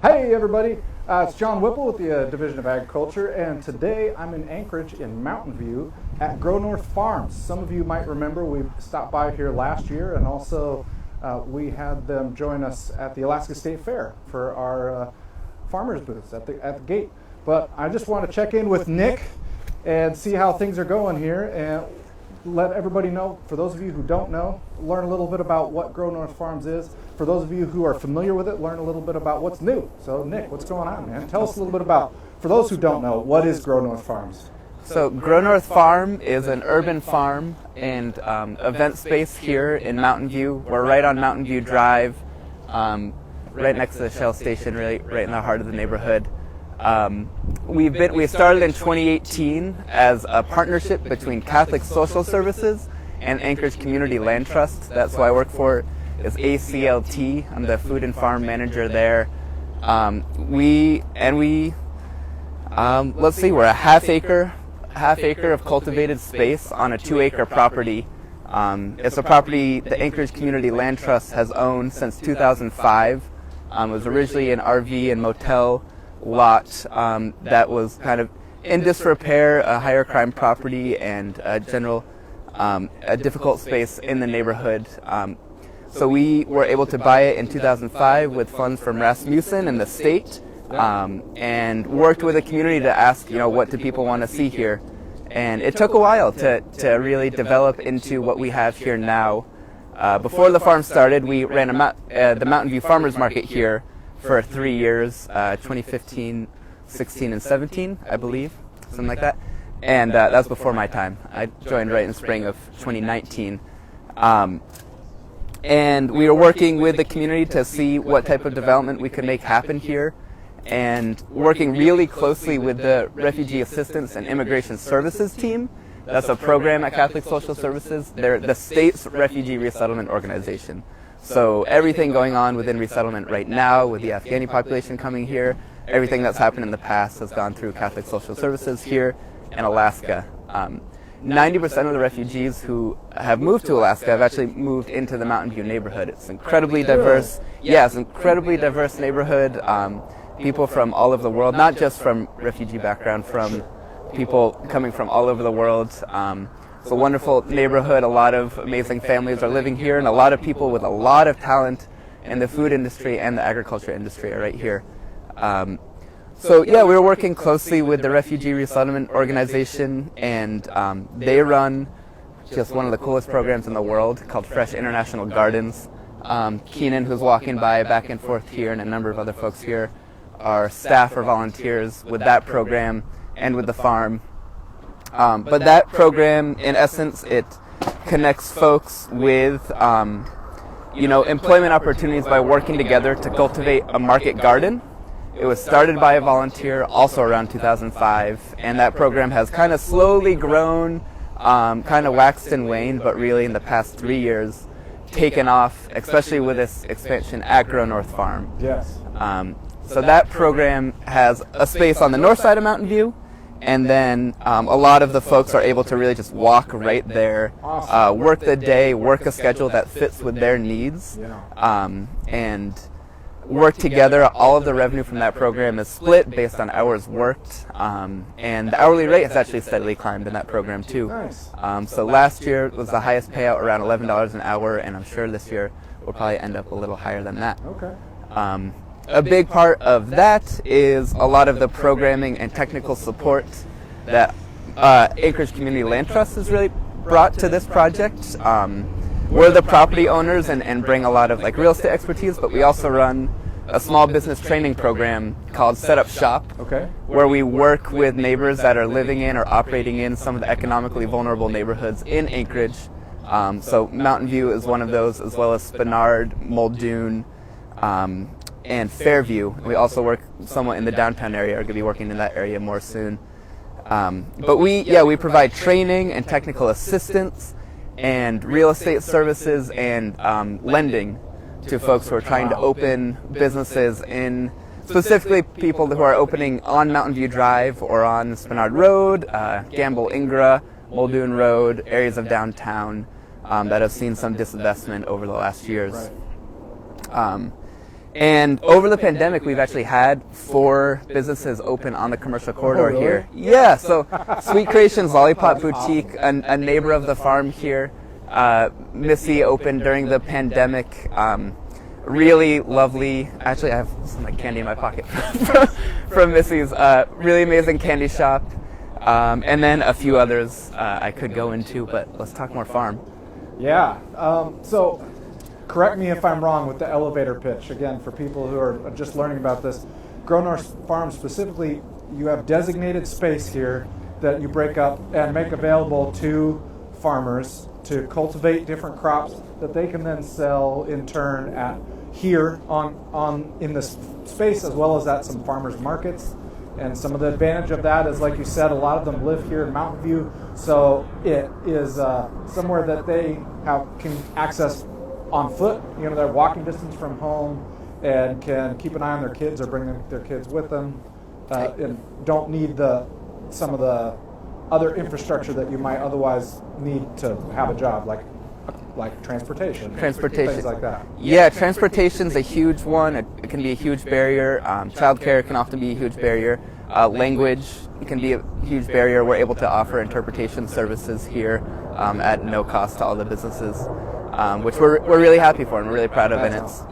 Hey everybody, it's John Whipple with the Division of Agriculture, and today I'm in Anchorage in Mountain View at Grow North Farms. Some of you might remember we stopped by here last year, and also we had them join us at the Alaska State Fair for our farmers booths at the gate. But I just want to check in with Nick and see how things are going here, and let everybody know, for those of you who don't know, learn a little bit about what Grow North Farms is. For those of you who are familiar with it, learn a little bit about what's new. So Nick, what's going on, man? Tell us a little bit about, for those who don't know, what is Grow North Farms? So Grow North Farm is an urban farm and event space here in Mountain View. We're right on Mountain View Drive, right next to the Shell station, right in the heart of the neighborhood. We started in 2018 as a partnership between Catholic Social Services and Anchorage Community Land Trust. That's who I work for, is ACLT. I'm the food and farm manager there. We're a half acre of cultivated space on a 2-acre property. It's a property the Anchorage Community Land Trust has owned since 2005. It was originally an RV and motel lot that was kind of in disrepair, a higher crime property, and a difficult space in the neighborhood. So we were able to buy it in 2005 with funds from Rasmussen and the state, and worked with the community to ask, what do people want to see here? And it took a while to really develop into what we have here now. Before the farm started, we ran the Mountain View Farmers Market here for 3 years, 2015, 16, and 17, I believe, something like that. And that was before my time. I joined right in spring of 2019. And we were working with the community to see what type of development we could make happen here, and working really closely with the Refugee Assistance and Immigration Services team. That's a program at Catholic Social Services. They're the state's refugee resettlement organization. So everything going on within resettlement right now, with the Afghani population coming here, everything that's happened in the past has gone through Catholic Social Services here in Alaska. 90% of the refugees who have moved to Alaska have actually moved into the Mountain View neighborhood. It's incredibly diverse. Yeah, it's an incredibly diverse neighborhood. People from all over the world, not just from refugee background, from people coming from all over the world. It's a wonderful neighborhood. A lot of amazing families are living here, and a lot of people with a lot of talent in the food industry and the agriculture industry are right here. We were working closely with the Refugee Resettlement Organization, and they run just one of the coolest programs in the world called Fresh International Gardens. Keenan, who's walking by back and forth here, and a number of other folks here, are staff or volunteers with that program and with the farm. But that program, in essence, it connects folks with employment opportunities by working together to cultivate a market garden. It was started by a volunteer also around 2005, and that program has kind of slowly grown, kind of waxed and waned, but really in the past 3 years taken off, especially with this expansion at Grow North Farm. Yes. So that program has a space on the north side of Mountain View, and then a lot of the folks are able to really just walk right there, work the day, work a schedule that fits with their needs, and work together. All of the revenue from that program is split based on hours worked, and the hourly rate has actually steadily climbed in that program too. Nice. So last year was the highest payout, around $11 an hour, and I'm sure this year we'll probably end up a little higher than that. Okay. A big part of that is a lot of the programming and technical support that Anchorage Community Land Trust has really brought to this project. We're the property owners and bring a lot of real estate expertise, but we also run a small business training program called Set Up Shop, where we work with neighbors that are living in or operating in some of the economically vulnerable neighborhoods in Anchorage. So Mountain View is one of those, as well as Spenard, Muldoon, and Fairview. We also work somewhat in the downtown area. We're going to be working in that area more soon. But we provide training and technical assistance and real estate services and lending to folks who are trying to open businesses in, specifically people who are opening on Mountain View Drive or on Spenard Road, Gamble Ingra, Muldoon Road, areas of downtown that have seen some disinvestment over the last years. Right. And over the pandemic, we've actually had 4 businesses open on the commercial corridor really? here. Yeah, so Sweet Creations Lollipop Boutique, a neighbor of the farm here, Missy opened during the pandemic. Really lovely. Actually, I have some like candy in my pocket from Missy's. Really amazing candy shop. And then a few others I could go into, but let's talk more farm. Yeah. So correct me if I'm wrong with the elevator pitch. Again, for people who are just learning about this, Grow North Farm specifically, you have designated space here that you break up and make available to farmers to cultivate different crops that they can then sell in turn at here on in this space, as well as at some farmers markets. And some of the advantage of that is, like you said, a lot of them live here in Mountain View, so it is somewhere that they can access on foot. You know, they're walking distance from home and can keep an eye on their kids or bring their kids with them, and don't need some of the other infrastructure that you might otherwise need to have a job, like transportation, things like that. Yeah, transportation's a huge one. It can be a huge barrier. Childcare can often be a huge barrier. Language can be a huge barrier. We're able to offer interpretation services here at no cost to all the businesses, which we're really happy for and we're really proud of. And it's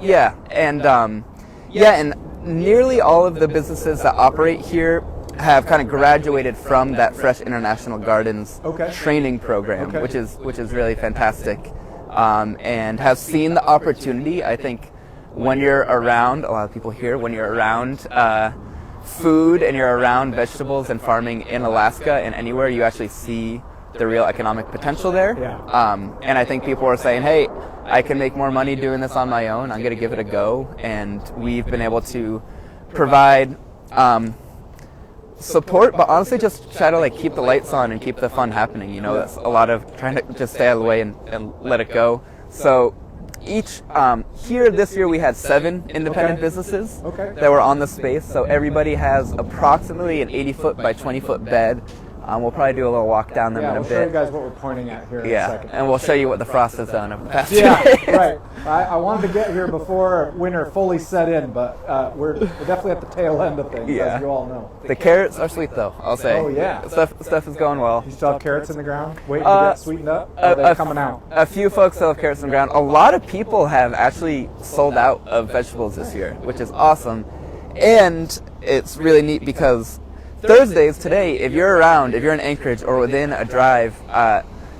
and nearly all of the businesses that operate here have kind of graduated from that Fresh International Gardens training program, which is really fantastic, and have seen the opportunity. I think when you're around, a lot of people here, when you're around food and you're around vegetables and farming in Alaska and anywhere, you actually see the real economic potential there. Yeah. And I think people are saying, hey, I can make more money doing this on my own. I'm going to give it a go. And we've been able to provide support, but honestly just try to like keep the lights on and keep the fun happening. You know, that's a lot of trying to just stay out of the way and let it go. So each here this year we had 7 independent businesses that were on the space. So everybody has approximately an 80-foot by 20-foot bed. We'll probably do a little walk down them in a bit. We'll show you guys what we're pointing at here in a second. And we'll show you what the frost has done over the past 2 days. Right. I wanted to get here before winter fully set in, but we're definitely at the tail end of things, as you all know. The carrots are sweet, though, I'll say. Oh, yeah. Stuff is going well. You still have carrots in the ground waiting to get sweetened up? Or are they coming out? A few folks still have carrots in the ground. A lot of people have actually sold out of vegetables this year, which is awesome. And it's really neat because Thursdays today, if you're around, if you're in Anchorage or within a drive,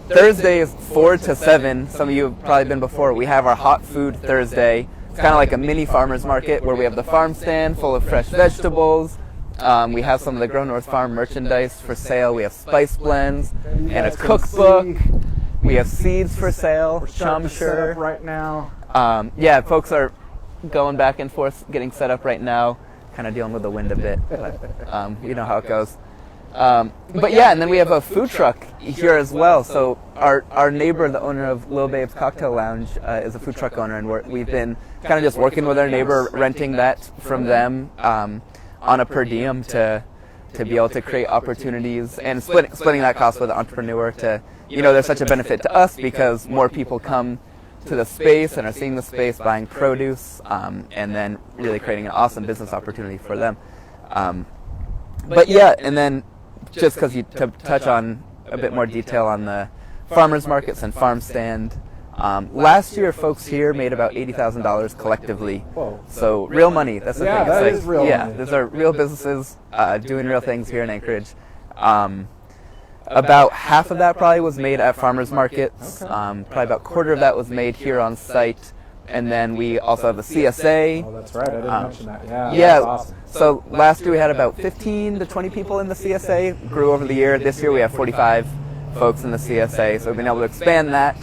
Thursdays 4 to 7, some of you have probably been before, we have our Hot Food Thursday. It's kind of like a mini farmer's market where we have the farm stand full of fresh vegetables. We have some of the Grow North Farm merchandise for sale. We have spice blends and a cookbook. We have seeds for sale. We're sure right now. Folks are going back and forth, getting set up right now. Kind of dealing with the wind a bit, but you know how it goes. But yeah, and then we have a food truck here as well. So our neighbor, the owner of Lil Babe's Cocktail Lounge, is a food truck owner, and we've been kind of just working with our neighbor, renting that from them on a per diem to be able to create opportunities and splitting that cost with the entrepreneur. There's such a benefit to us because more people come to the space and are seeing the space, buying produce, and then really creating an awesome business opportunity for them. And then just because you touch on a bit more detail on the farmers markets and farm stand, last year folks here made about $80,000 collectively. Whoa. So real money. That's the thing. That is real money. Yeah, these are real businesses doing real things here in Anchorage. About half of that probably was made at farmers markets. Probably about a quarter of that was made here on site. And then we also have the CSA. Oh, that's right. I didn't mention that. Yeah, that's awesome. So last year we had about 15 to 20 people in the CSA. Grew over the year. This year we have 45 folks in the CSA. So we've been able to expand that,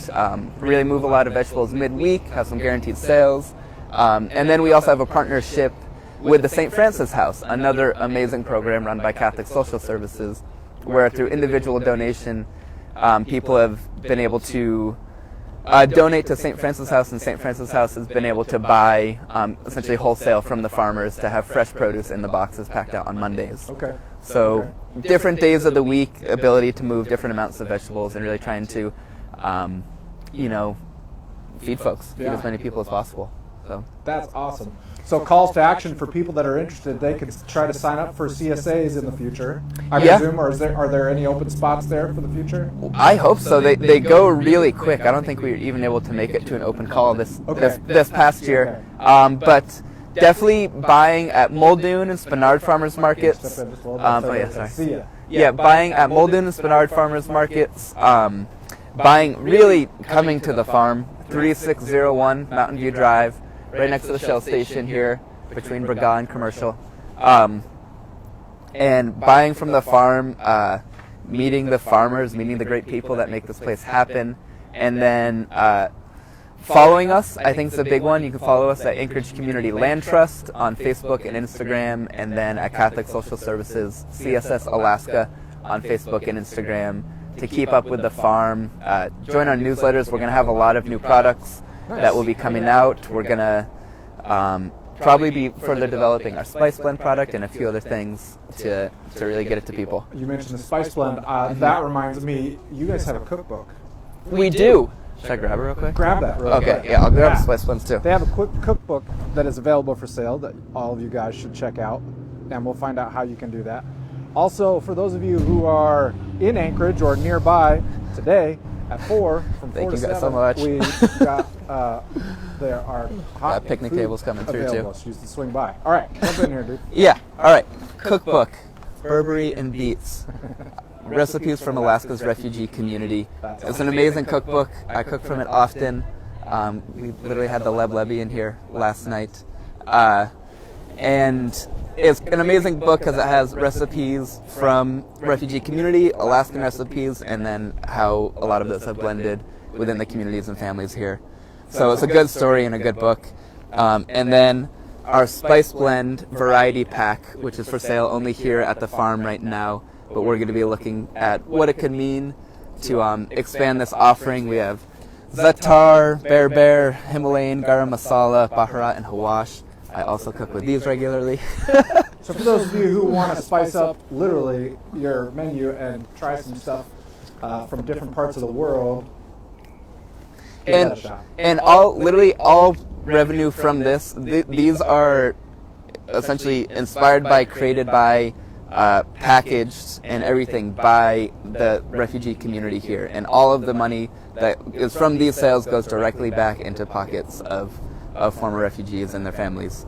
really move a lot of vegetables midweek, have some guaranteed sales. And then we also have a partnership with the St. Francis House, another amazing program run by Catholic Social Services, where through individual donation, people have been able to donate to St. Francis House, and St. Francis House has been able to buy essentially wholesale from the farmers to have fresh produce in the boxes packed out on Mondays. So different days of the week, ability to move different amounts of vegetables and really trying to, feed folks, feed as many people as possible. So That's awesome. So calls to action for people that are interested, they could try to sign up for CSAs in the future, I presume, or are there any open spots there for the future? I hope so. They go really quick. I don't think we were even able to make it to an open call this past year. But definitely buying at Muldoon and Spenard Farmers Markets. Buying at Muldoon and Spenard Farmers Markets. Buying, really coming to the farm, 3601 Mountain View Drive, right next to the Shell station here, between Braga and Commercial. And buying from the farm, meeting the farmers, meeting the great people that make this place happen, and then following us, I think is a big one. You can follow us at Anchorage Community Land Trust on Facebook and Instagram, and then at Catholic Social Services, CSS Alaska on Facebook and Instagram, to keep up with the farm. Join our newsletters. We're going to have a lot of new products that will be coming out. We're going to probably be further developing our Spice Blend product and a few other things to really get it to people. You mentioned the Spice Blend. That reminds me, you guys have a cookbook. We do. Should I grab it real quick? Grab that real quick. Okay, yeah, I'll grab the Spice Blends too. They have a quick cookbook that is available for sale that all of you guys should check out, and we'll find out how you can do that. Also, for those of you who are in Anchorage or nearby today at 4, from 4 to 7, so much. we got there are hot picnic food tables coming through available. too. So you can swing by. All right, jump in here, dude. Yeah, all right. Cookbook, Burberry and Beets. Recipes from Alaska's refugee community. It's an amazing cookbook. I cook from it often. We literally had the Leb Levy in here last night. And it's an amazing book because it has recipes from refugee community, Alaskan recipes, and then how a lot of those have blended within the communities and families here. So it's a good story and a good book. And then our Spice Blend variety pack, which is for sale only here at the farm right now, but we're going to be looking at what it could mean to expand this offering. We have Zatar, Bear, Himalayan, Garam Masala, Bharat, and Hawash. I also cook with these regularly. So for those of you who want to spice up literally your menu and try some stuff from different parts of the world, and all revenue from this, these are essentially inspired by, created by, packaged and everything by the refugee community here, and all of the money that is from these sales goes directly back into pockets of former refugees and their families.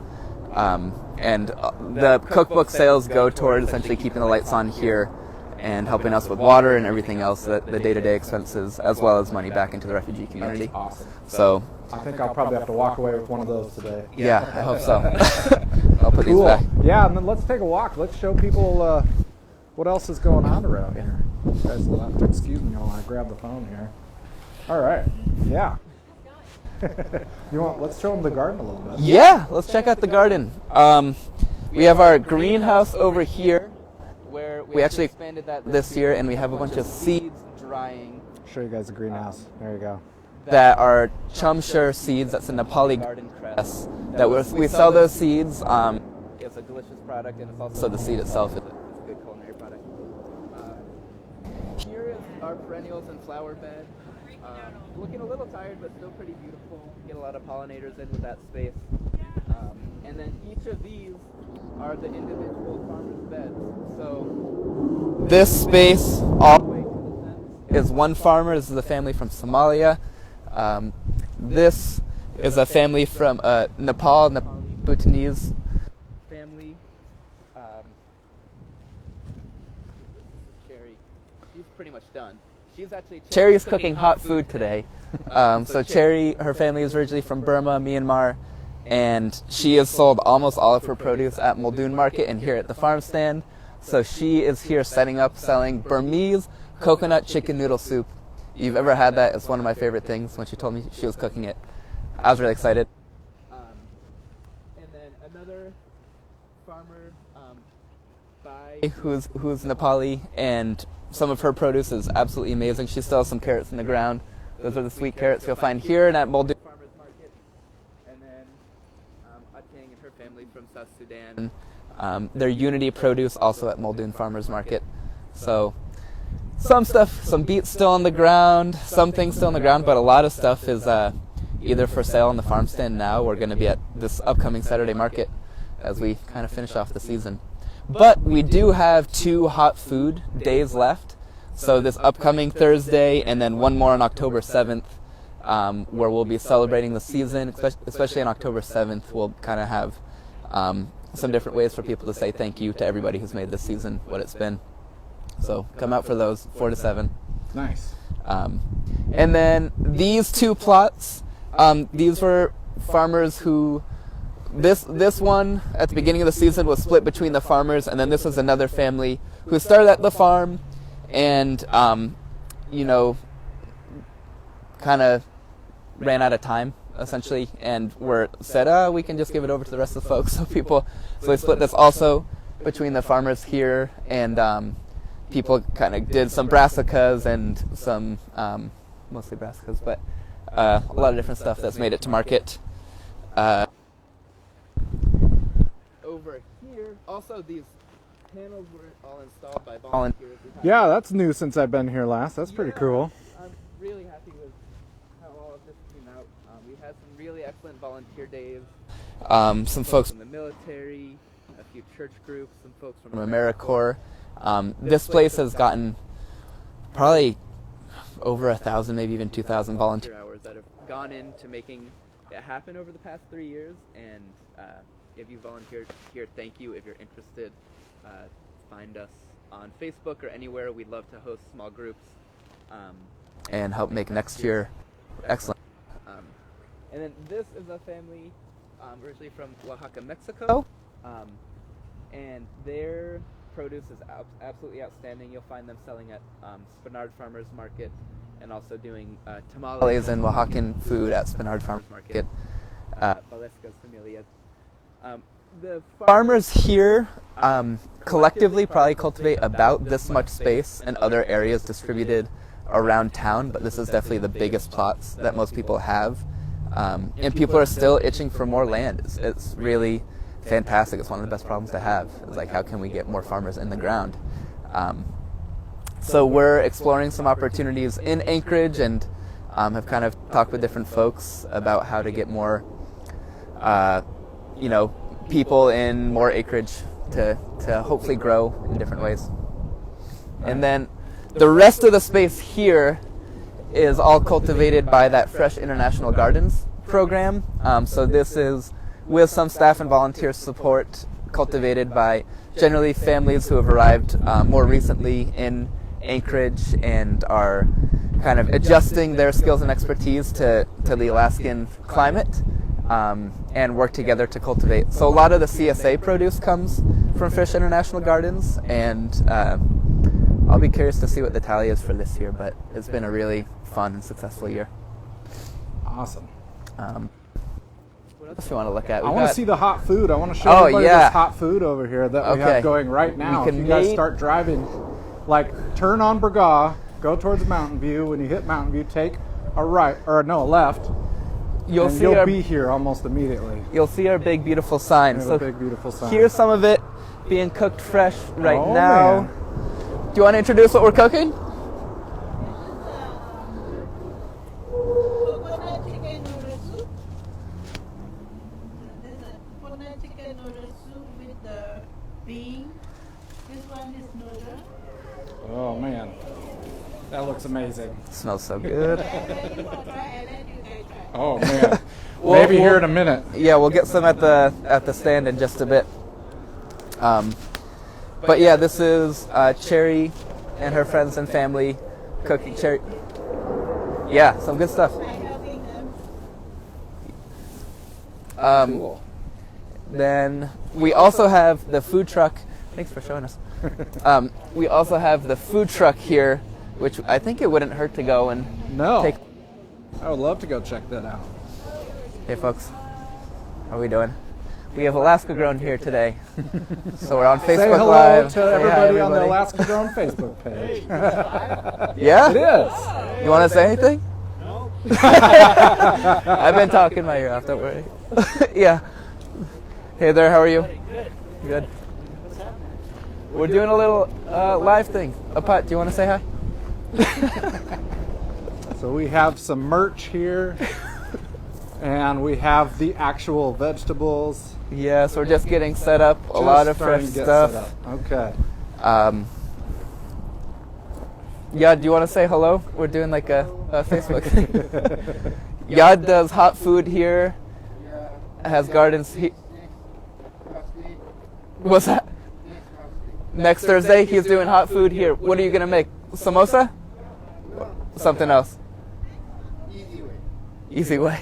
And the cookbook sales go toward essentially keeping the lights on here and helping us with water and everything else, the day-to-day expenses, as well as money back into the refugee community. That's awesome. So I think I'll probably have to walk away with one of those today. yeah, I hope so. I'll put these back. Yeah, and then let's take a walk. Let's show people what else is going on around here. You guys will have to excuse me while I grab the phone here. All right. Yeah. Let's show them the garden a little bit. Yeah, let's check out the garden. We have our greenhouse over here, where we actually expanded that this year, and we have a bunch of seeds drying. Show you guys the greenhouse. There you go. That are Chumshire seeds. That's a Nepali garden cress. That we sell those seeds. It's a delicious product, and it's also the seed itself is a good culinary product. Here is our perennials and flower bed. Looking a little tired, but still pretty beautiful. Get a lot of pollinators in with that space. And then each of these are the individual farmers' beds. So this space all the way to the fence is one farmer. This is a family from Somalia. This is a family from Nepal, Bhutanese family. Cherry, she's pretty much done. Cherry's cooking hot food today. So Cherry, her family is originally from Burma, Myanmar, and she has sold almost all of her produce at Muldoon Market and here at the farm stand. So she is here setting up selling Burmese coconut chicken noodle soup. You've ever had that? It's one of my favorite things. When she told me she was cooking it, I was really excited. And then another farmer, Bai, who's Nepali, and some of her produce is absolutely amazing. She still has some carrots in the ground. Those are the sweet carrots you'll find here and at Muldoon Farmers Market. And then Atang and her family from South Sudan. Their Unity produce also at Muldoon Farmers Market. So some stuff, some beets still on the ground, some things still on the ground, but a lot of stuff is either for sale on the farm stand now or going to be at this upcoming Saturday market as we kind of finish off the season. But we do have 2 hot food days left. So this upcoming Thursday and then one more on October 7th, where we'll be celebrating the season. Especially on October 7th, we'll kind of have some different ways for people to say thank you to everybody who's made this season what it's been. So come out for those, 4 to 7. Nice. And then these 2 plots, these were farmers who, this one at the beginning of the season was split between the farmers, and then this was another family who started at the farm and, you know, kind of ran out of time essentially, and said, we can just give it over to the rest of the folks. So they split this also between the farmers here, and people kind of did some brassicas and some, mostly brassicas, but a lot of different stuff that's made it to market. Over here, also these panels were all installed by volunteers. Yeah, that's new since I've been here last. That's pretty cool. I'm really happy with how all of this came out. We had some really excellent volunteer days. Some folks from the military, a few church groups, some folks from AmeriCorps. This place has gotten probably over 1,000, maybe even 2,000 volunteer hours that have gone into making it happen over the past 3 years. And if you volunteered here, thank you. If you're interested, find us on Facebook or anywhere. We'd love to host small groups and help make next year excellent. And then this is a family originally from Oaxaca, Mexico, and their produce is absolutely outstanding. You'll find them selling at Spenard Farmers Market and also doing tamales and Oaxacan food at Spenard Farmers Market. Valesca's Familias. The farmers here collectively probably cultivate about this much space and other areas distributed around town, but this is definitely the biggest plots that most people have. And people are still itching for more land. It's really fantastic. It's one of the best problems to have. It's like, how can we get more farmers in the ground? So we're exploring some opportunities in Anchorage and have kind of talked with different folks about how to get more, people in more acreage to hopefully grow in different ways. And then the rest of the space here is all cultivated by that Fresh International Gardens program. So this is, with some staff and volunteer support, cultivated by generally families who have arrived more recently in Anchorage and are kind of adjusting their skills and expertise to the Alaskan climate, and work together to cultivate. So a lot of the CSA produce comes from Fresh International Gardens, and I'll be curious to see what the tally is for this year, but it's been a really fun and successful year. Awesome. What else do you want to look at? I want to see the hot food. I want to show everybody this hot food over here that we have going right now. If you guys start driving, turn on Burgaw, go towards Mountain View. When you hit Mountain View, take a right, or no, a left. You'll be here almost immediately. You'll see our big, beautiful sign. So big, beautiful sign. Here's some of it being cooked fresh right now. Man. Do you want to introduce what we're cooking? Coconut chicken noodle soup. This is coconut chicken noodle soup with the bean. This one is noodle. Oh man, that looks amazing. Smells so good. Oh man, maybe here in a minute. Yeah, we'll get some at the stand in just a bit. But yeah, this is Cherry and her friends and family cooking cherry. Yeah, some good stuff. Cool. Then we also have the food truck. Thanks for showing us. We also have the food truck here, which I think it wouldn't hurt to go and take. I would love to go check that out. Hey folks, how are we doing? We have Alaska Grown here today. So we're on Facebook Say hello Live. to everybody on the Alaska Grown Facebook page. Yeah? It is. You want to say anything? No. I've been talking my ear off, don't worry. Yeah. Hey there, how are you? Good. What's happening? We're doing a little live thing. Apat, do you want to say hi? So we have some merch here And we have the actual vegetables. Yeah, so we're just getting set up. A lot of fresh stuff. Okay. Yeah, do you want to say hello? We're doing like a Facebook thing. Yad does hot food here. Has gardens. What's that? Next Thursday, he's doing hot food here. What are you going to make? Samosa? Something else? Easy way.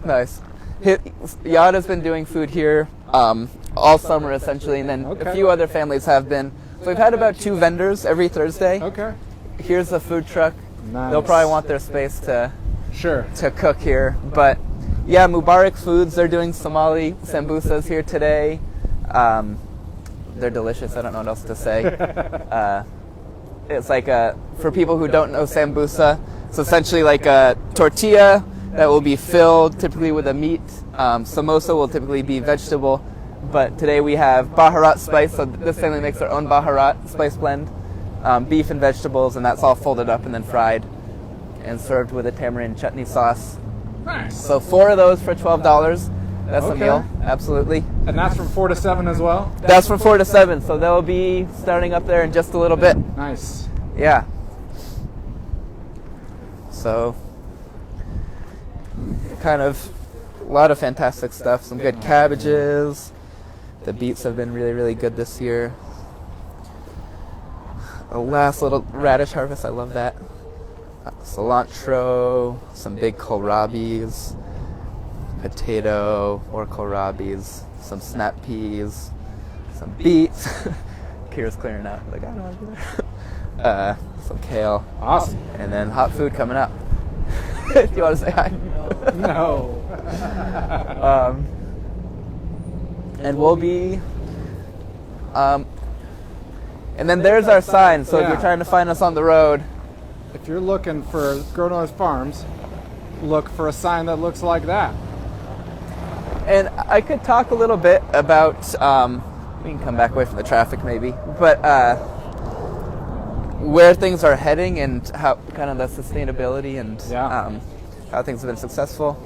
Nice. Yad has been doing food here all summer, essentially, and then a few other families have been. So we've had about 2 vendors every Thursday. Okay. Here's a food truck. Nice. They'll probably want their space to Sure. to cook here. But yeah, Mubarak Foods, they're doing Somali sambusas here today. They're delicious. I don't know what else to say. It's like for people who don't know sambusa, it's essentially like a tortilla that will be filled typically with a meat. Samosa will typically be vegetable. But today we have Baharat spice, so this family makes their own Baharat spice blend. Beef and vegetables, and that's all folded up and then fried and served with a tamarind chutney sauce. Nice. So 4 of those for $12. That's a Okay. meal, absolutely. And that's from 4 to 7 as well? That's from 4 to 7, so they'll be starting up there in just a little bit. Nice. Yeah. So, kind of a lot of fantastic stuff. Some good cabbages. The beets have been really, really good this year. A last little radish harvest, I love that. Cilantro, some big kohlrabis, potato or kohlrabis, some snap peas, some beets. Kira's clearing out. Like, I don't want to do that. Some kale. Awesome. And then hot food coming up. Do you want to say hi? No. And we'll be... and then there's our sign, so if you're trying to find us on the road... If you're looking for Grow North Farms, look for a sign that looks like that. And I could talk a little bit about... we can come back away from the traffic maybe, but where things are heading and how kind of the sustainability and how things have been successful.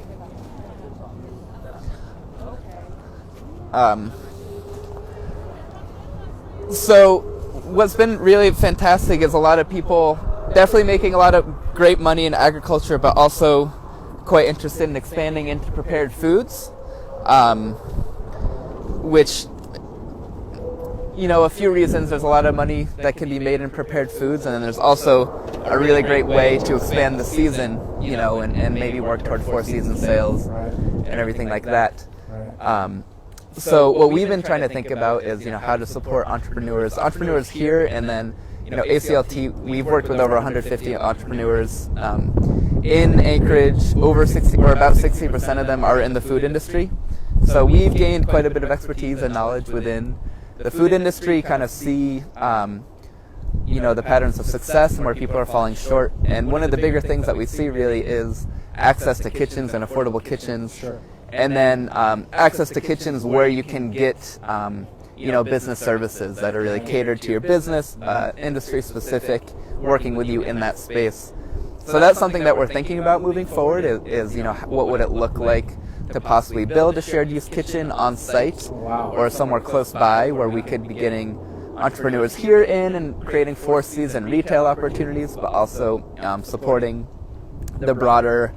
So what's been really fantastic is a lot of people definitely making a lot of great money in agriculture, but also quite interested in expanding into prepared foods, which, you know, a few reasons. There's a lot of money that can be made in prepared foods, and then there's also a really great way to expand the season, you know, and maybe work toward 4-season sales and everything like that. So what we've been trying to think about is, you know, how to support entrepreneurs here, and then, you know, ACLT, we've worked with over 150 entrepreneurs in Anchorage. About 60% of them are in the food industry. So we've gained quite a bit of expertise and knowledge within the food industry, kind of see, you know, the patterns of success and where people are falling short. And one of the bigger things that we see really is access to kitchens and affordable kitchens. Sure. And then access to kitchens where you can get, you know, business services that are really catered to your business, industry specific, working with you in that space. So that's something that we're thinking about moving forward is, you know, what would it look like to possibly build a shared use kitchen on site or somewhere close by where we could be getting entrepreneurs here in and creating 4-season retail opportunities, but also supporting the broader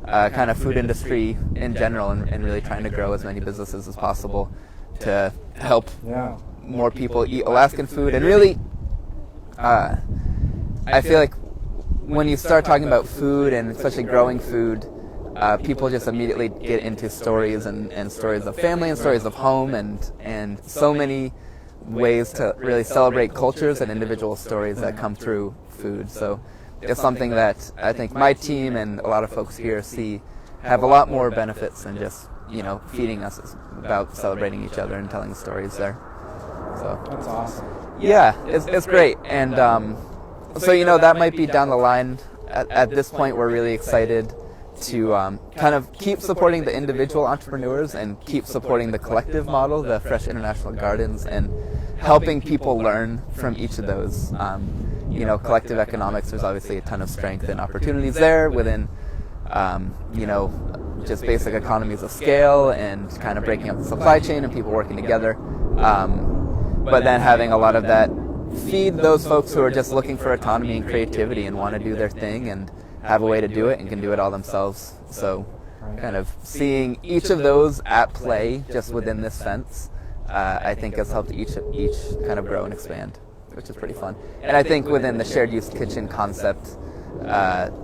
kind of food industry in general, and really trying to grow as many businesses as possible to help more people eat Alaskan food. And really, I feel like when you start talking about food, and especially growing food, people just immediately get into stories and stories of family and stories of home, and so many ways to really celebrate cultures and individual stories that come through food. So it's something that I think my team and a lot of folks here see have a lot more benefits than just, you know, feeding us. It's about celebrating each other and telling stories there. So That's awesome. yeah, it's great. And so, you know, that might be down the line. At this point, we're really excited to kind of keep supporting the individual entrepreneurs and keep supporting the collective model, the Fresh International Gardens, and helping people learn from each of those. collective economics, there's obviously a ton of strength and opportunities there within, just basic economies of scale and kind of breaking up the supply chain and people working together. But then having a lot of that feed those folks who are just looking for autonomy and creativity and want to do their thing and have a way to do it and can do it all themselves. So kind of seeing each of those at play just within this fence, I think has helped each kind of grow and expand, which is pretty fun. And I think within the shared use kitchen concept,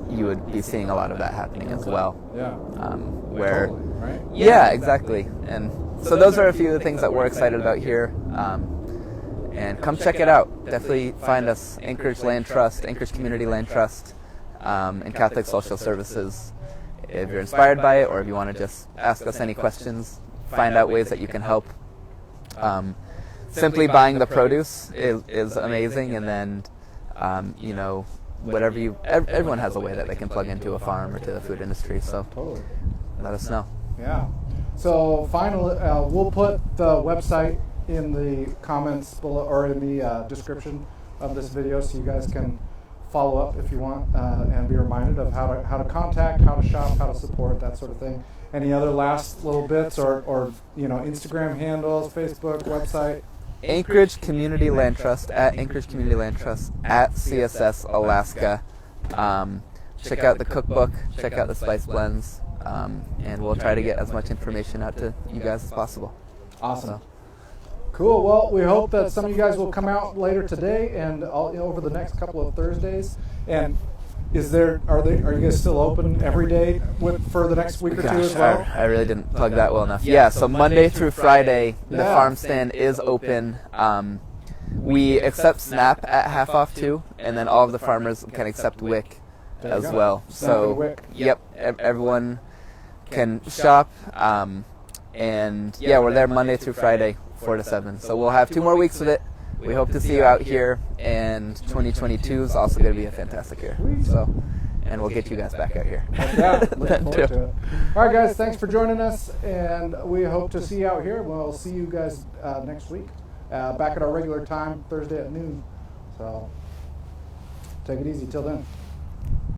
you would be seeing a lot of that happening as well. Yeah. Where, Totally, right? yeah, exactly. And so those are a few of the things that we're excited about here. And come check it out. Definitely find us, Anchorage Land Trust, Anchorage Community Land Trust, and Catholic Social Services. If you're inspired by it, or if you want to just ask us any questions, find out ways that you can help. Simply buying the produce is amazing, and then, whatever everyone has a way that they can plug into a farm or to the food industry. So Totally. let us know. Yeah. So finally, we'll put the website in the comments below or in the description of this video, so you guys can follow up if you want and be reminded of how to contact, how to shop, how to support, that sort of thing. Any other last little bits or Instagram handles, Facebook, website? Anchorage Community Land Trust, at Anchorage Community Land Trust, at CSS Alaska. Check out the cookbook, check out the spice blends, and we'll try to get as much information out to you guys as possible. Awesome. Cool. Well, we hope that some of you guys will come out later today and over the next couple of Thursdays. And are you guys still open every day for the next week or two as well? I really didn't plug that well enough. Yeah, so Monday through Friday, the farm stand is open. We accept SNAP at half off too, and then all of the farmers can accept WIC as well. So, yep, everyone can shop. And yeah, we're there Monday through Friday, 4 to 7. So we'll have 2 more weeks with it. We hope to see you out here, and 2022 is also going to be a fantastic year. So, and we'll get you guys back out here. Yeah, looking forward to it. All right, guys, thanks for joining us, and we hope to see you out here. We'll see you guys next week, back at our regular time, Thursday at noon. So take it easy till then.